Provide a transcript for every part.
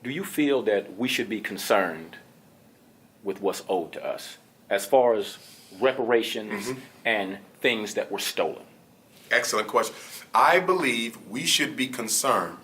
do you feel that we should be concerned with what's owed to us as far as reparations and things that were stolen? Excellent question. I believe we should be concerned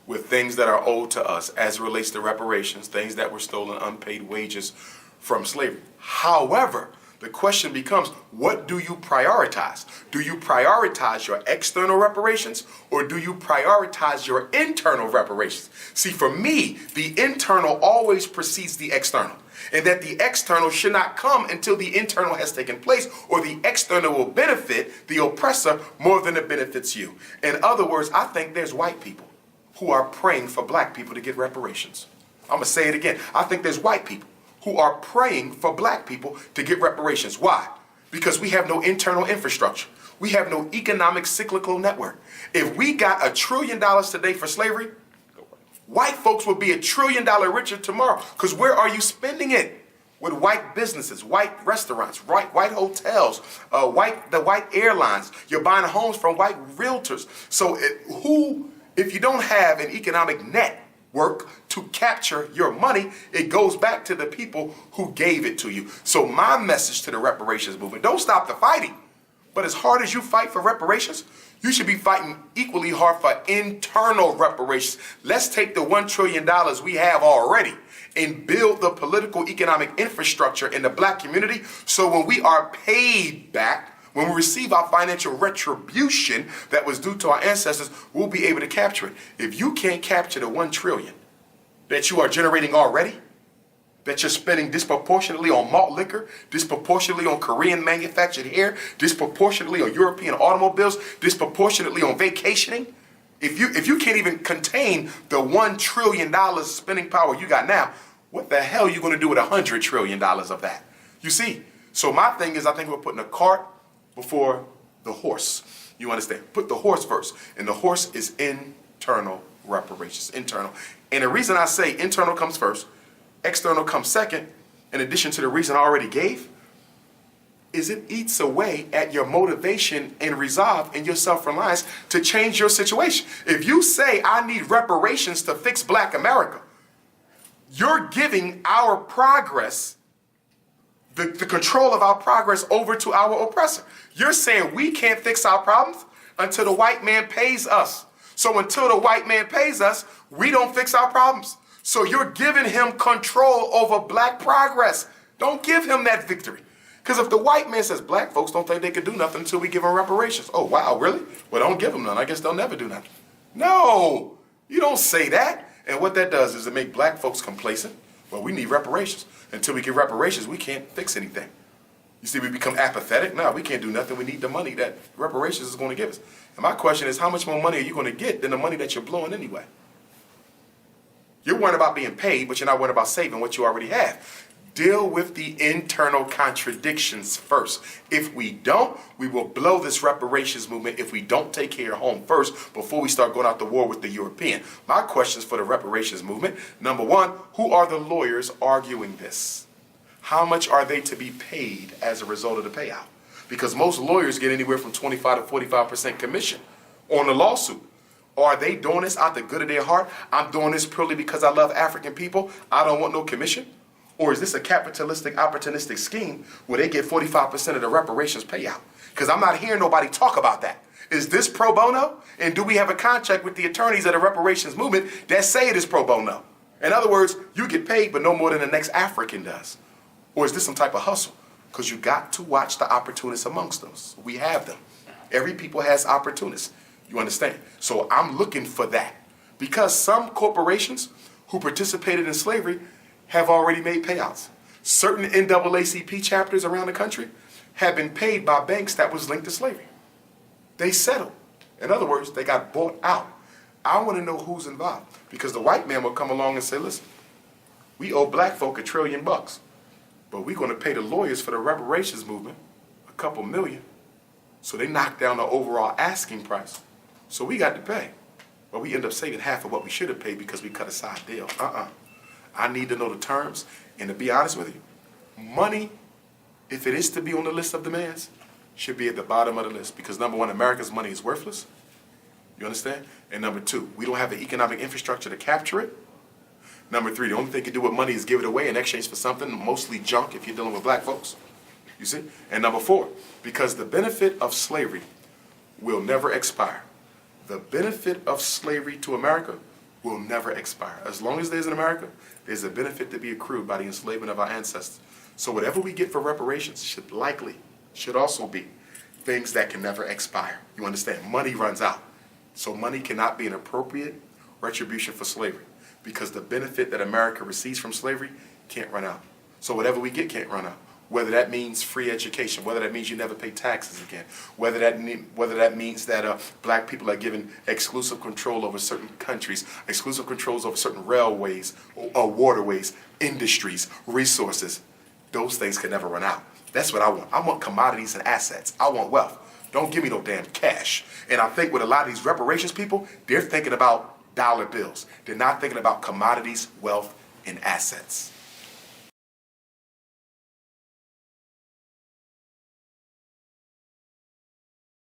with things that are owed to us as it relates to reparations, things that were stolen, unpaid wages from slavery. However, the question becomes, what do you prioritize? Do you prioritize your external reparations, or do you prioritize your internal reparations? See, for me, the internal always precedes the external, and that the external should not come until the internal has taken place, or the external will benefit the oppressor more than it benefits you. In other words, I think there's white people who are praying for black people to get reparations. I'm going to say it again. I think there's white people who are praying for black people to get reparations. Why? Because we have no internal infrastructure. We have no economic cyclical network. If we got $1 trillion today for slavery, white folks would be $1 trillion richer tomorrow. Because where are you spending it? With white businesses, white restaurants, white hotels, the white airlines. You're buying homes from white realtors. So if you don't have an economic network to capture your money, it goes back to the people who gave it to you. So my message to the reparations movement, don't stop the fighting. But as hard as you fight for reparations, you should be fighting equally hard for internal reparations. Let's take the $1 trillion we have already and build the political economic infrastructure in the black community, so when we are paid back, when we receive our financial retribution that was due to our ancestors, we'll be able to capture it. If you can't capture the $1 trillion that you are generating already, that you're spending disproportionately on malt liquor, disproportionately on Korean manufactured hair, disproportionately on European automobiles, disproportionately on vacationing, if you can't even contain the $1 trillion spending power you got now, what the hell are you going to do with $100 trillion of that? You see, so my thing is, I think we're putting a cart before the horse. You understand? Put the horse first. And the horse is internal reparations, internal. And the reason I say internal comes first, external comes second, in addition to the reason I already gave, is it eats away at your motivation and resolve and your self-reliance to change your situation. If you say, I need reparations to fix black America, you're giving our progress, the control of our progress, over to our oppressor. You're saying we can't fix our problems until the white man pays us. So until the white man pays us, we don't fix our problems. So you're giving him control over black progress. Don't give him that victory. Because if the white man says black folks don't think they can do nothing until we give them reparations. Oh, wow, really? Well, don't give them none. I guess they'll never do nothing. No, you don't say that. And what that does is it make black folks complacent. Well, we need reparations. Until we get reparations, we can't fix anything. You see, we become apathetic. No, we can't do nothing. We need the money that reparations is going to give us. And my question is, how much more money are you going to get than the money that you're blowing anyway? You're worried about being paid, but you're not worried about saving what you already have. Deal with the internal contradictions first. If we don't, we will blow this reparations movement if we don't take care of home first before we start going out to war with the European. My questions for the reparations movement: number one, who are the lawyers arguing this? How much are they to be paid as a result of the payout? Because most lawyers get anywhere from 25 to 45% commission on the lawsuit. Are they doing this out the good of their heart? I'm doing this purely because I love African people. I don't want no commission. Or is this a capitalistic, opportunistic scheme where they get 45% of the reparations payout? Because I'm not hearing nobody talk about that. Is this pro bono? And do we have a contract with the attorneys of the reparations movement that say it is pro bono? In other words, you get paid, but no more than the next African does. Or is this some type of hustle? Because you got to watch the opportunists amongst us. We have them. Every people has opportunists. You understand? So I'm looking for that. Because some corporations who participated in slavery have already made payouts. Certain NAACP chapters around the country have been paid by banks that was linked to slavery. They settled. In other words, they got bought out. I want to know who's involved. Because the white man will come along and say, listen, we owe black folk $1 trillion, but we're going to pay the lawyers for the reparations movement a couple million. So they knock down the overall asking price. So we got to pay. But we end up saving half of what we should have paid because we cut a side deal. I need to know the terms, and to be honest with you, money, if it is to be on the list of demands, should be at the bottom of the list, because number one, America's money is worthless. You understand? And number two, we don't have the economic infrastructure to capture it. Number three, the only thing you can do with money is give it away in exchange for something, mostly junk if you're dealing with black folks. You see? And number four, because the benefit of slavery will never expire. The benefit of slavery to America will never expire. As long as there's an America, there's a benefit to be accrued by the enslavement of our ancestors. So whatever we get for reparations should also be things that can never expire. You understand? Money runs out. So money cannot be an appropriate retribution for slavery because the benefit that America receives from slavery can't run out. So whatever we get can't run out. Whether that means free education, whether that means you never pay taxes again, whether that means that black people are given exclusive control over certain countries, exclusive controls over certain railways, or waterways, industries, resources, those things can never run out. That's what I want. I want commodities and assets. I want wealth. Don't give me no damn cash. And I think with a lot of these reparations people, they're thinking about dollar bills. They're not thinking about commodities, wealth, and assets.